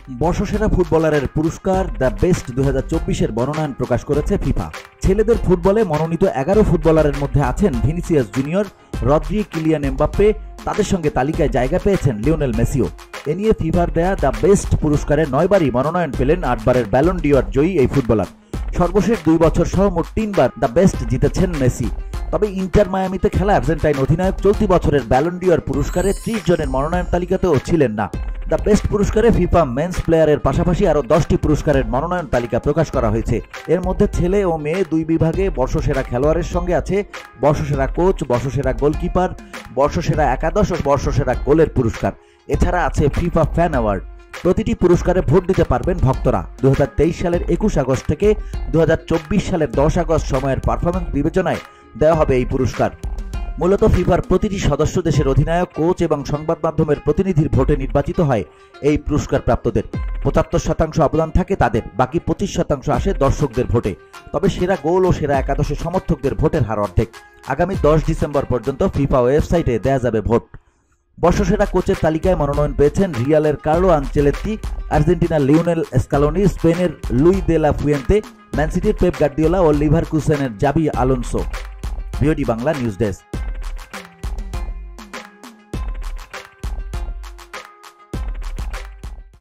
বর্ষসেরা ফুটবলারের পুরস্কার the best 2024-এর মনোনয়ন প্রকাশ করেছে ফিফা। ছেলেদের ফুটবলে মনোনীত 11 ফুটবলারের মধ্যে আছেন Vinicius junior, Rodri, Kylian Mbappe. তাদের সঙ্গে তালিকায় জায়গা পেয়েছেন লিওনেল মেসিও। এ নিয়ে ফিফার দেয়া দ্য বেস্ট পুরস্কারে 9বারই মনোনয়ন পেলেন 8বারের ব্যালন ডিওর জয়ী এই ফুটবলার। সর্বশেষ 2 বছর সহ মোট 3বার দ্য বেস্ট জিতেছেন মেসি। তবে ইন্টার মায়ামিতে খেলা আর্জেন্টাইন অধিনায়ক চলতি বছরের ব্যালন ডিওর পুরস্কারে 30 জনের মনোনয়ন তালিকাতেও ছিলেন না। দ্য বেস্ট পুরস্কারে ফিফা মেন্স প্লেয়ারের পাশাপাশি আরও 10টি পুরস্কারের মনোনয়ন তালিকা প্রকাশ করা হয়েছে। এর মধ্যে ছেলে ও মেয়ে 2 বিভাগে বর্ষসেরা খেলোয়াড়ের সঙ্গে আছে বর্ষসেরা কোচ, বর্ষসেরা গোলকিপার, বর্ষসেরা একাদশ ও বর্ষসেরা গোলের পুরস্কার। এছাড়া আছে ফিফা ফ্যান অ্যাওয়ার্ড। প্রতিটি পুরস্কারে ভোট দিতে পারবেন ভক্তরা। 2023 সালের 21 আগস্ট থেকে 2024 সালের 10 আগস্ট সময়ের পারফরমেন্স বিবেচনায় দেওয়া হবে এই পুরস্কার। মূলত ফিফার প্রতিটি সদস্য দেশের অধিনায়ক, কোচ এবং সংবাদ মাধ্যমের প্রতিনিধির ভোটে নির্বাচিত হয় এই পুরস্কার প্রাপ্তদের। 75% অবদান থাকে তাদের, বাকি 25% আসে দর্শকদের ভোটে। তবে সেরা গোল ও সেরা একাদশের সমর্থকদের ভোটের হার অর্ধেক। আগামী 10 ডিসেম্বর পর্যন্ত ফিফা ওয়েবসাইটে দেয়া যাবে ভোট। বর্ষসেরা কোচের তালিকায় মনোনয়ন পেয়েছেন রিয়ালের কার্লো আনচেলত্তি, আর্জেন্টিনার লিওনেল স্কালোনি, স্পেনের Luis de la Fuente, Man সিটির পেপ গার্দিওলা ও লিভারকুসেনের Xabi Alonso. VOD Bangla news desk.